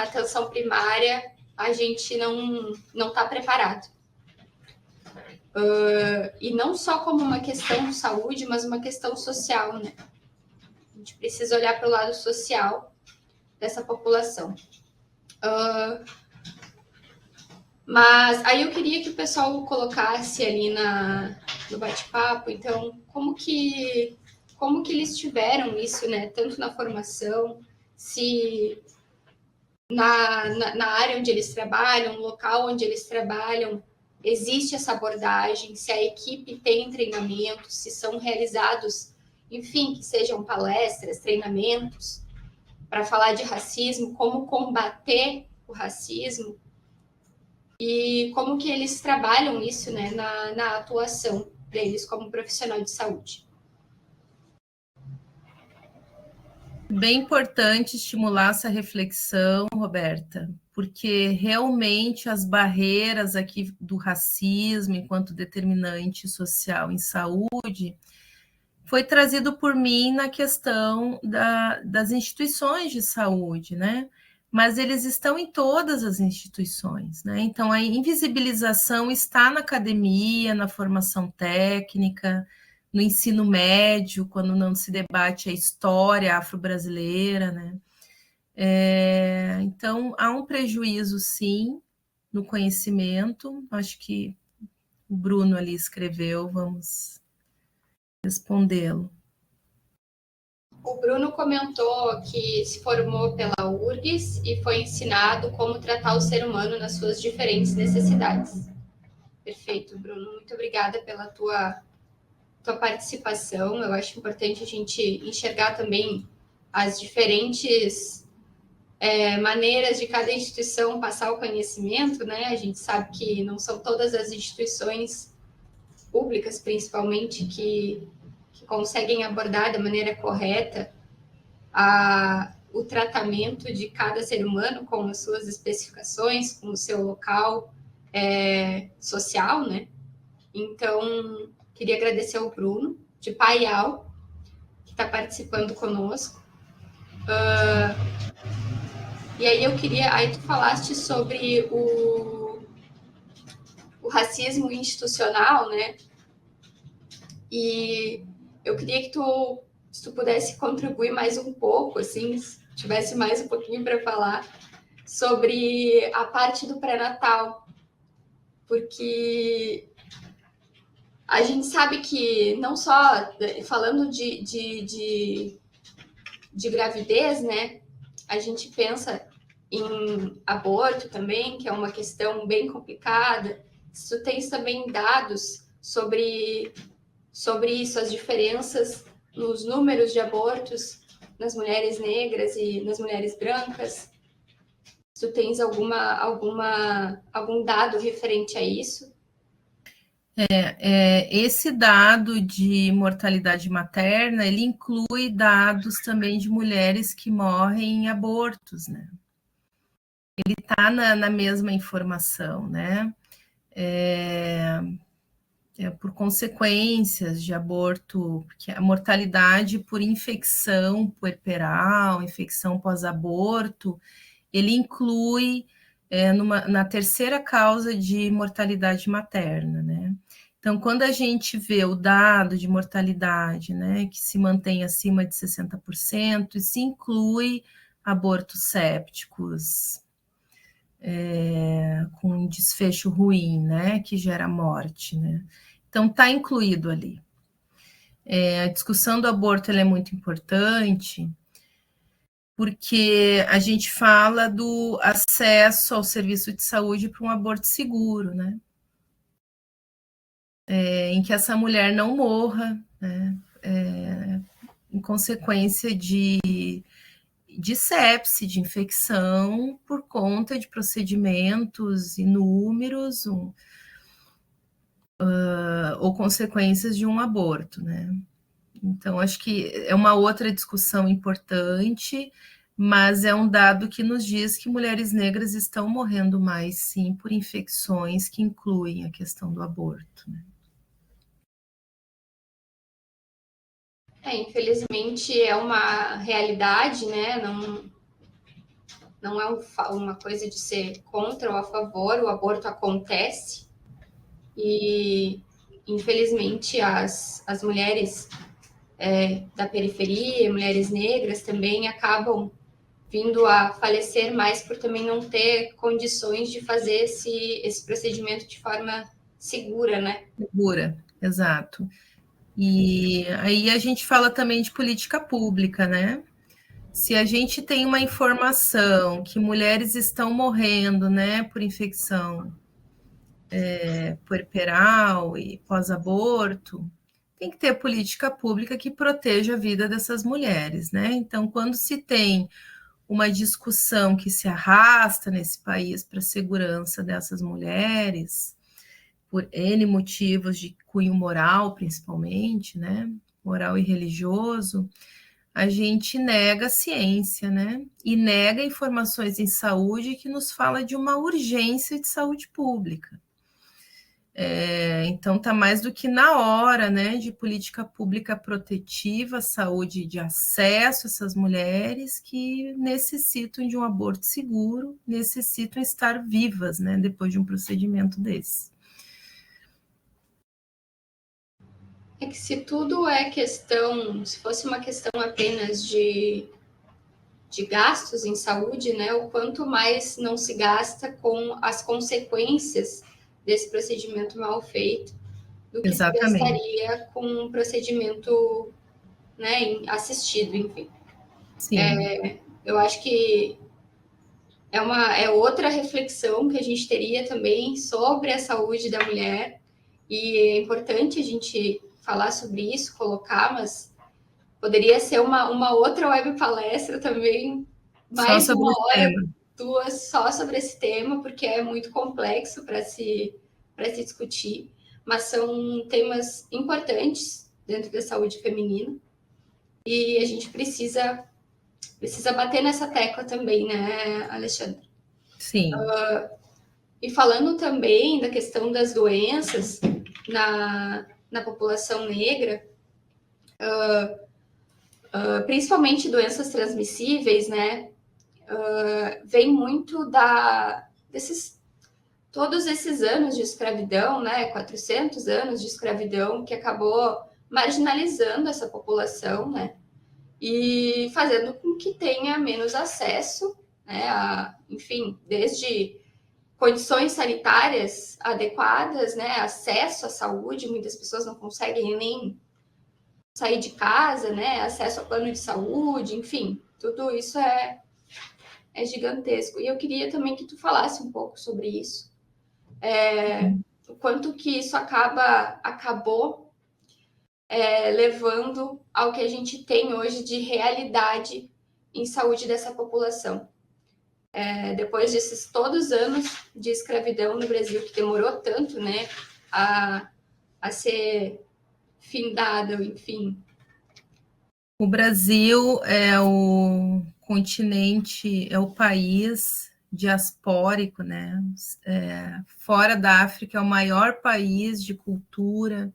Speaker 2: atenção primária, a gente não está preparado. E não só como uma questão de saúde, mas uma questão social, né? A gente precisa olhar para o lado social dessa população. Mas aí eu queria que o pessoal colocasse ali no bate-papo, então, como que eles tiveram isso, né? Tanto na formação, se na área onde eles trabalham, no local onde eles trabalham, existe essa abordagem, se a equipe tem treinamentos, se são realizados, enfim, que sejam palestras, treinamentos, para falar de racismo, como combater o racismo, e como que eles trabalham isso, né, na atuação deles como profissional de saúde.
Speaker 1: Bem importante estimular essa reflexão, Roberta, porque realmente as barreiras aqui do racismo enquanto determinante social em saúde foi trazido por mim na questão das instituições de saúde, né? Mas eles estão em todas as instituições, né? Então a invisibilização está na academia, na formação técnica, no ensino médio, quando não se debate a história afro-brasileira, né? Então há um prejuízo, sim, no conhecimento. Acho que o Bruno ali escreveu, vamos respondê-lo.
Speaker 2: O Bruno comentou que se formou pela URGS e foi ensinado como tratar o ser humano nas suas diferentes necessidades. Perfeito, Bruno. Muito obrigada pela tua participação. Eu acho importante a gente enxergar também as diferentes maneiras de cada instituição passar o conhecimento, né? A gente sabe que não são todas as instituições públicas, principalmente, que conseguem abordar da maneira correta o tratamento de cada ser humano com as suas especificações, com o seu local social, né? Então, queria agradecer ao Bruno, de Paial, que está participando conosco. E aí eu queria... Aí tu falaste sobre o racismo institucional, né? E eu queria que se tu pudesse contribuir mais um pouco, assim, se tivesse mais um pouquinho para falar sobre a parte do pré-natal, porque a gente sabe que não só falando de gravidez, né? A gente pensa em aborto também, que é uma questão bem complicada. Tu tens também dados sobre isso, as diferenças nos números de abortos nas mulheres negras e nas mulheres brancas. Tu tens algum dado referente a isso?
Speaker 1: Esse dado de mortalidade materna, ele inclui dados também de mulheres que morrem em abortos, né? Ele está na mesma informação, né? Por consequências de aborto, porque a mortalidade por infecção puerperal, infecção pós-aborto, ele inclui na terceira causa de mortalidade materna, né? Então, quando a gente vê o dado de mortalidade, né, que se mantém acima de 60%, isso inclui abortos sépticos, com desfecho ruim, né, que gera morte, né? Então, está incluído ali. A discussão do aborto ela é muito importante, porque a gente fala do acesso ao serviço de saúde para um aborto seguro, né? Em que essa mulher não morra, né? Em consequência de sepse, de infecção, por conta de procedimentos inúmeros ou consequências de um aborto, né? Então, acho que é uma outra discussão importante, mas é um dado que nos diz que mulheres negras estão morrendo mais, sim, por infecções que incluem a questão do aborto, né?
Speaker 2: Infelizmente é uma realidade, né? Não é uma coisa de ser contra ou a favor, o aborto acontece e, infelizmente, as mulheres da periferia, mulheres negras também acabam vindo a falecer mais por também não ter condições de fazer esse procedimento de forma segura, né?
Speaker 1: Segura, exato. E aí a gente fala também de política pública, né? Se a gente tem uma informação que mulheres estão morrendo, né, por infecção puerperal e pós-aborto, tem que ter política pública que proteja a vida dessas mulheres, né? Então, quando se tem uma discussão que se arrasta nesse país para a segurança dessas mulheres, por N motivos de cunho moral, principalmente, né? Moral e religioso, a gente nega a ciência, né? E nega informações em saúde que nos fala de uma urgência de saúde pública. Então, está mais do que na hora, né, de política pública protetiva, saúde de acesso a essas mulheres que necessitam de um aborto seguro, necessitam estar vivas, né, depois de um procedimento desse.
Speaker 2: É que se tudo é questão, se fosse uma questão apenas de gastos em saúde, né, o quanto mais não se gasta com as consequências desse procedimento mal feito, do que se gastaria com um procedimento, né, assistido, enfim.
Speaker 1: Sim.
Speaker 2: Eu acho que é outra reflexão que a gente teria também sobre a saúde da mulher, e é importante a gente falar sobre isso, colocar, mas poderia ser uma outra web palestra também, mais uma hora, duas, só sobre esse tema, porque é muito complexo para se discutir, mas são temas importantes dentro da saúde feminina, e a gente precisa bater nessa tecla também, né, Alexandre?
Speaker 1: Sim.
Speaker 2: E falando também da questão das doenças na população negra, principalmente doenças transmissíveis, né? Vem muito todos esses anos de escravidão, né? 400 anos de escravidão que acabou marginalizando essa população, né? E fazendo com que tenha menos acesso, né? Enfim, desde condições sanitárias adequadas, né? Acesso à saúde, muitas pessoas não conseguem nem sair de casa, né? Acesso ao plano de saúde, enfim, tudo isso é gigantesco. E eu queria também que tu falasse um pouco sobre isso, o quanto que isso acabou levando ao que a gente tem hoje de realidade em saúde dessa população. Depois desses todos os anos de escravidão no Brasil, que demorou tanto, né, a ser findado, enfim.
Speaker 1: O Brasil é o continente, é o país diaspórico, né? Fora da África, é o maior país de cultura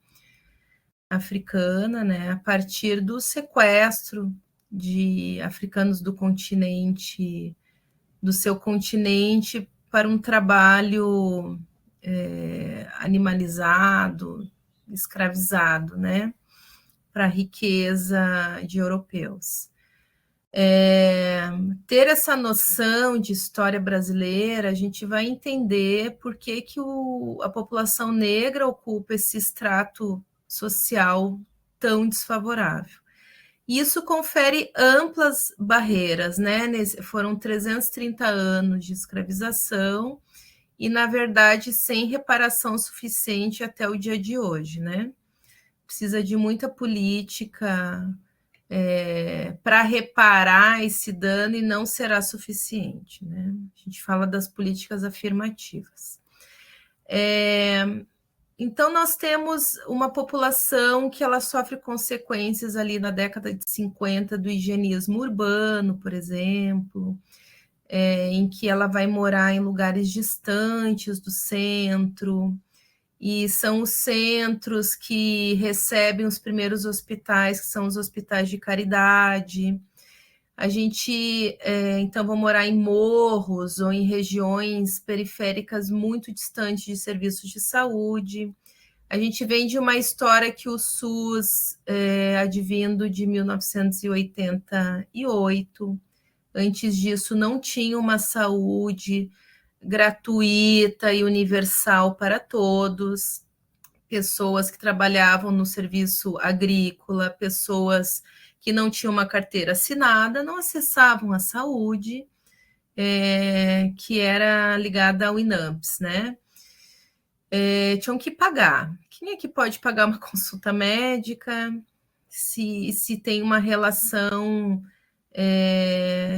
Speaker 1: africana, né? A partir do sequestro de africanos do seu continente para um trabalho animalizado, escravizado, né? Para a riqueza de europeus. Ter essa noção de história brasileira, a gente vai entender por que a população negra ocupa esse extrato social tão desfavorável. Isso confere amplas barreiras, né? Foram 330 anos de escravização e, na verdade, sem reparação suficiente até o dia de hoje, né? Precisa de muita política para reparar esse dano e não será suficiente, né? A gente fala das políticas afirmativas. Então, nós temos uma população que ela sofre consequências ali na década de 50 do higienismo urbano, por exemplo, em que ela vai morar em lugares distantes do centro, e são os centros que recebem os primeiros hospitais, que são os hospitais de caridade. A gente, então, vai morar em morros ou em regiões periféricas muito distantes de serviços de saúde. A gente vem de uma história que o SUS, advindo de 1988, antes disso não tinha uma saúde gratuita e universal para todos, pessoas que trabalhavam no serviço agrícola, pessoas que não tinham uma carteira assinada, não acessavam a saúde, que era ligada ao INAMPS, né? Tinham que pagar. Quem é que pode pagar uma consulta médica se tem uma relação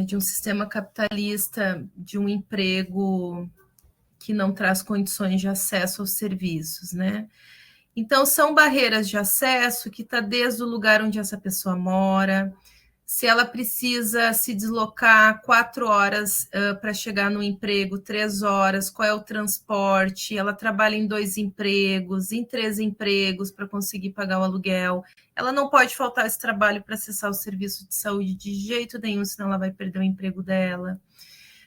Speaker 1: de um sistema capitalista, de um emprego que não traz condições de acesso aos serviços, né? Então, são barreiras de acesso que está desde o lugar onde essa pessoa mora, se ela precisa se deslocar 4 horas para chegar no emprego, 3 horas, qual é o transporte, ela trabalha em 2 empregos, em 3 empregos para conseguir pagar o aluguel. Ela não pode faltar esse trabalho para acessar o serviço de saúde de jeito nenhum, senão ela vai perder o emprego dela.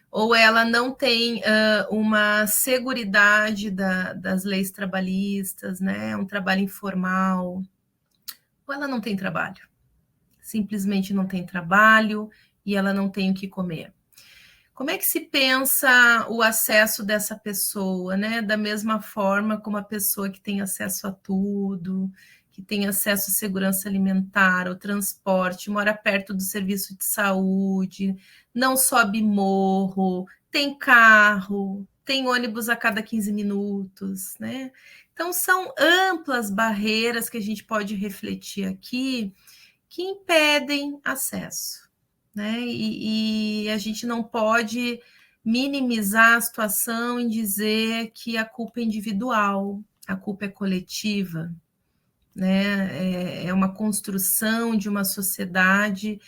Speaker 1: Ou ela não tem uma seguridade das leis trabalhistas, né? Um trabalho informal. Ou ela não tem trabalho. Simplesmente não tem trabalho e ela não tem o que comer. Como é que se pensa o acesso dessa pessoa, né? Da mesma forma como a pessoa que tem acesso a tudo, que tem acesso à segurança alimentar, ao transporte, mora perto do serviço de saúde, não sobe morro, tem carro, tem ônibus a cada 15 minutos, né? Então, são amplas barreiras que a gente pode refletir aqui que impedem acesso, né? E a gente não pode minimizar a situação e dizer que a culpa é individual, a culpa é coletiva, né? É uma construção de uma sociedade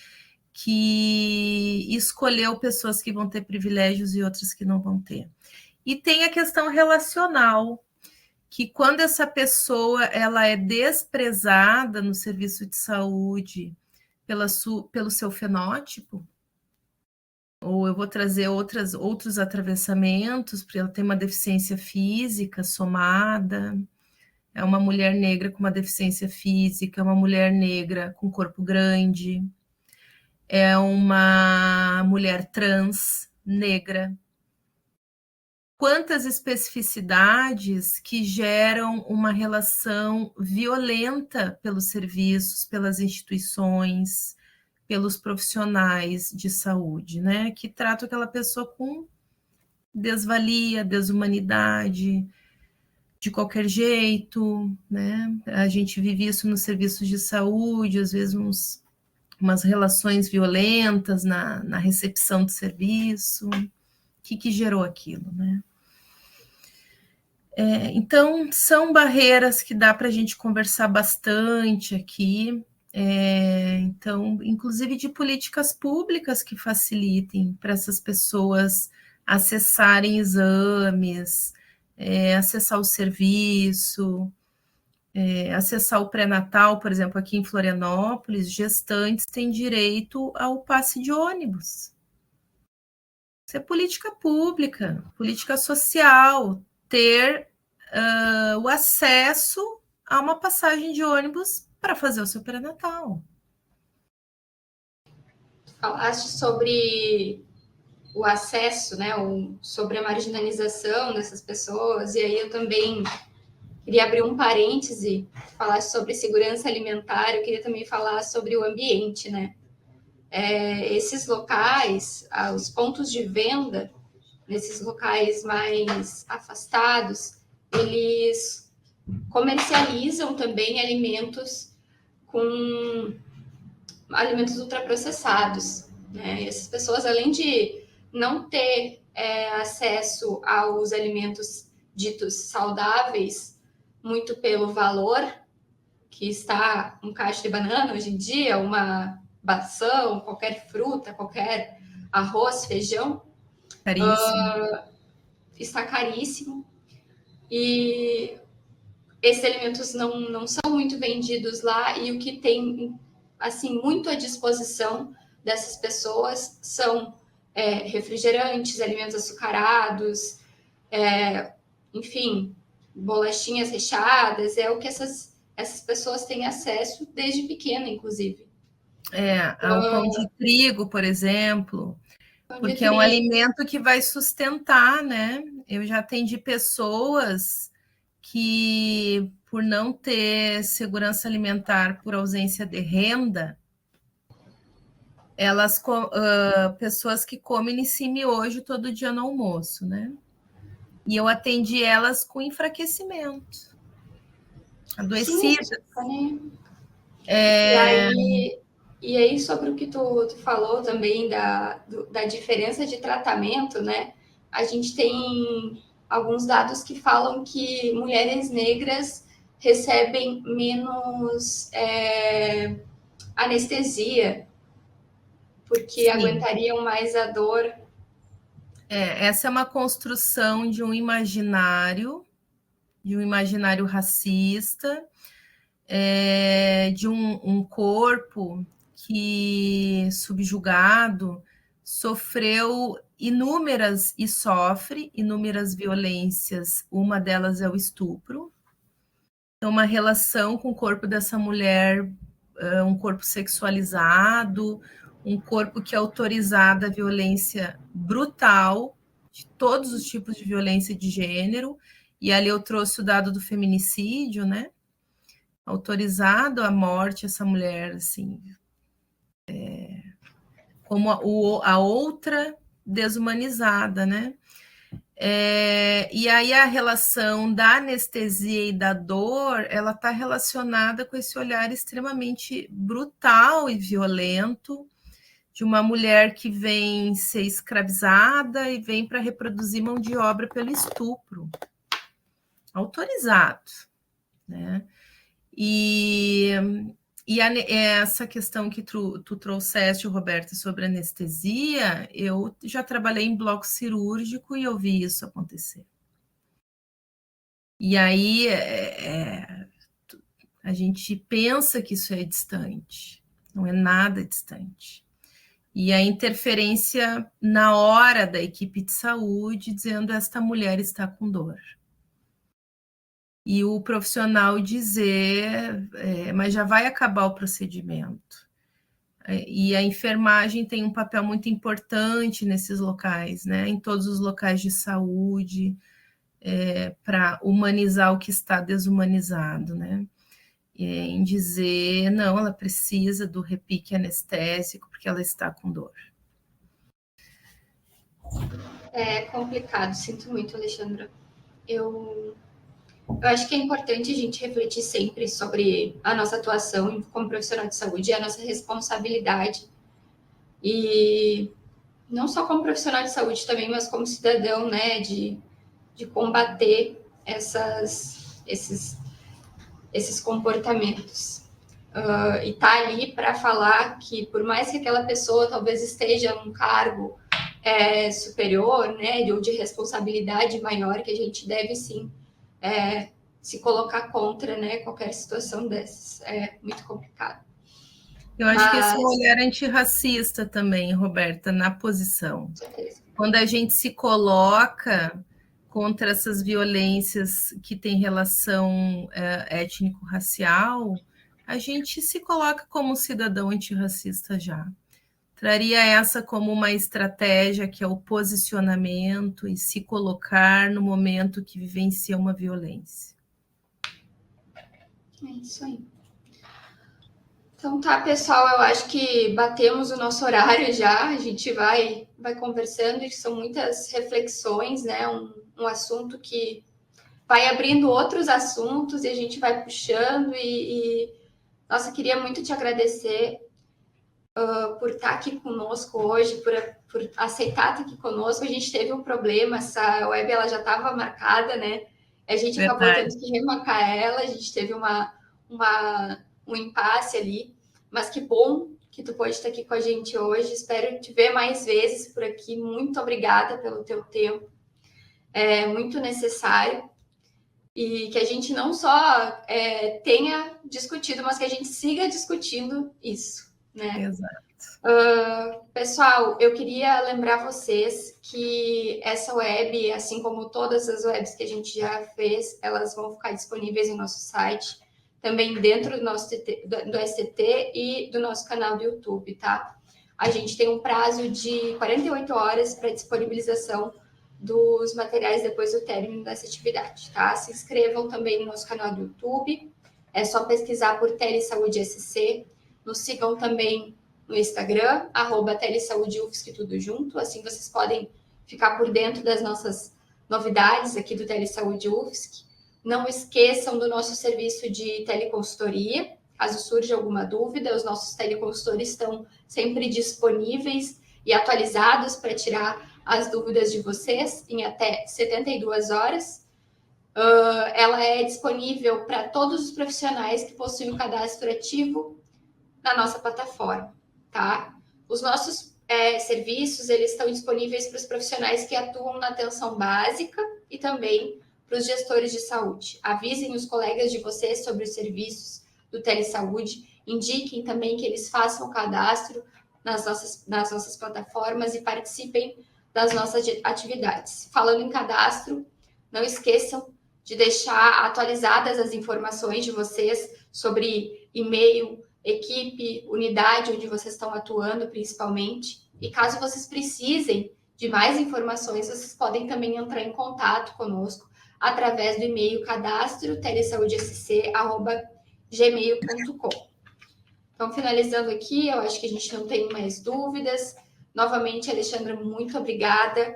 Speaker 1: que escolheu pessoas que vão ter privilégios e outras que não vão ter. E tem a questão relacional, que quando essa pessoa ela é desprezada no serviço de saúde pelo seu fenótipo, ou eu vou trazer outros atravessamentos, porque ela tem uma deficiência física somada, é uma mulher negra com uma deficiência física, é uma mulher negra com corpo grande, é uma mulher trans negra. Quantas especificidades que geram uma relação violenta pelos serviços, pelas instituições, pelos profissionais de saúde, né? Que tratam aquela pessoa com desvalia, desumanidade, de qualquer jeito, né? A gente vive isso nos serviços de saúde, às vezes umas relações violentas na recepção do serviço. O que gerou aquilo, né? Então, são barreiras que dá para a gente conversar bastante aqui, então, inclusive de políticas públicas que facilitem para essas pessoas acessarem exames, acessar o serviço, acessar o pré-natal, por exemplo, aqui em Florianópolis, gestantes têm direito ao passe de ônibus. Isso é política pública, política social, ter o acesso a uma passagem de ônibus para fazer o seu pré-natal.
Speaker 2: Falaste sobre o acesso, né, sobre a marginalização dessas pessoas, e aí eu também queria abrir um parêntese, falar sobre segurança alimentar, eu queria também falar sobre o ambiente, né? Esses locais, os pontos de venda, nesses locais mais afastados, eles comercializam também alimentos ultraprocessados, né? E essas pessoas, além de não ter acesso aos alimentos ditos saudáveis, muito pelo valor que está um cacho de banana hoje em dia, uma maçã, qualquer fruta, qualquer arroz, feijão, está caríssimo. E esses alimentos não são muito vendidos lá, e o que tem assim muito à disposição dessas pessoas são refrigerantes, alimentos açucarados, enfim, bolachinhas recheadas, é o que essas pessoas têm acesso desde pequena, inclusive.
Speaker 1: O pão de trigo, por exemplo, porque é um alimento que vai sustentar, né? Eu já atendi pessoas que, por não ter segurança alimentar, por ausência de renda, pessoas que comem esse miojo todo dia no almoço, né? E eu atendi elas com enfraquecimento, adoecidas.
Speaker 2: E aí, sobre o que tu falou também da diferença de tratamento, né? A gente tem alguns dados que falam que mulheres negras recebem menos anestesia porque
Speaker 1: Sim.
Speaker 2: aguentariam mais a dor.
Speaker 1: Essa é uma construção de um imaginário racista, de um corpo que, subjugado, sofreu inúmeras e sofre inúmeras violências. Uma delas é o estupro. Então, uma relação com o corpo dessa mulher, um corpo sexualizado, um corpo que é autorizado a violência brutal, de todos os tipos de violência de gênero, e ali eu trouxe o dado do feminicídio, né? Autorizado a morte, essa mulher, assim, como a outra desumanizada, né? E aí a relação da anestesia e da dor, ela está relacionada com esse olhar extremamente brutal e violento de uma mulher que vem ser escravizada e vem para reproduzir mão de obra pelo estupro, autorizado, né? E essa questão que tu trouxeste, Roberta, sobre anestesia, eu já trabalhei em bloco cirúrgico e eu vi isso acontecer. E aí a gente pensa que isso é distante, não é nada distante. E a interferência na hora da equipe de saúde, dizendo esta mulher está com dor. E o profissional dizer, mas já vai acabar o procedimento. E a enfermagem tem um papel muito importante nesses locais, né? Em todos os locais de saúde, para humanizar o que está desumanizado, né? Em dizer, não, ela precisa do repique anestésico porque ela está com dor.
Speaker 2: É complicado, sinto muito, Alexandra. Eu acho que é importante a gente refletir sempre sobre a nossa atuação como profissional de saúde e a nossa responsabilidade. E não só como profissional de saúde também, mas como cidadão, né, de combater esses comportamentos. E tá ali para falar que, por mais que aquela pessoa talvez esteja num cargo superior, né, ou de responsabilidade maior, que a gente deve sim se colocar contra, né, qualquer situação dessas. É muito complicado.
Speaker 1: Eu acho que esse é um olhar antirracista também, Roberta, na posição. Quando a gente se coloca contra essas violências que têm relação étnico-racial, a gente se coloca como cidadão antirracista já. Traria essa como uma estratégia, que é o posicionamento e se colocar no momento que vivencia uma violência.
Speaker 2: É isso aí. Então tá, pessoal, eu acho que batemos o nosso horário já, a gente vai conversando, e são muitas reflexões, né? Um assunto que vai abrindo outros assuntos e a gente vai puxando nossa, queria muito te agradecer por estar aqui conosco hoje, por aceitar estar aqui conosco. A gente teve um problema, essa web ela já estava marcada, né? A gente acabou tendo que remarcar ela, a gente teve um impasse ali, mas que bom que tu pode estar aqui com a gente hoje. Espero te ver mais vezes por aqui. Muito obrigada pelo teu tempo. É muito necessário. E que a gente não só tenha discutido, mas que a gente siga discutindo isso, né?
Speaker 1: Exato.
Speaker 2: Pessoal, eu queria lembrar vocês que essa web, assim como todas as webs que a gente já fez, elas vão ficar disponíveis em nosso site, também dentro do nosso do STT e do nosso canal do YouTube, tá? A gente tem um prazo de 48 horas para disponibilização dos materiais depois do término dessa atividade, tá? Se inscrevam também no nosso canal do YouTube, é só pesquisar por Telesaúde SC, nos sigam também no Instagram, @telesaudeufsc, tudo junto, assim vocês podem ficar por dentro das nossas novidades aqui do Telesaúde UFSC. Não esqueçam do nosso serviço de teleconsultoria, caso surja alguma dúvida, os nossos teleconsultores estão sempre disponíveis e atualizados para tirar as dúvidas de vocês em até 72 horas. Ela é disponível para todos os profissionais que possuem o cadastro ativo na nossa plataforma, tá? Os nossos serviços, eles estão disponíveis para os profissionais que atuam na atenção básica e também para os gestores de saúde. Avisem os colegas de vocês sobre os serviços do Telesaúde, indiquem também que eles façam o cadastro nas nossas plataformas e participem das nossas atividades. Falando em cadastro, não esqueçam de deixar atualizadas as informações de vocês sobre e-mail, equipe, unidade onde vocês estão atuando principalmente. E caso vocês precisem de mais informações, vocês podem também entrar em contato conosco através do e-mail cadastro-telesaudesc@gmail.com. Então, finalizando aqui, eu acho que a gente não tem mais dúvidas. Novamente, Alexandra, muito obrigada.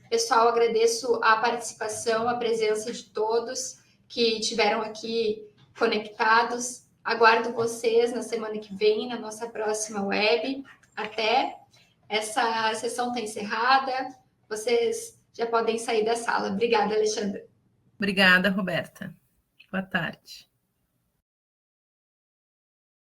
Speaker 2: Pessoal, agradeço a participação, a presença de todos que estiveram aqui conectados. Aguardo vocês na semana que vem, na nossa próxima web. Até. Essa sessão está encerrada. Vocês já podem sair da sala. Obrigada, Alexandra.
Speaker 1: Obrigada, Roberta. Boa tarde.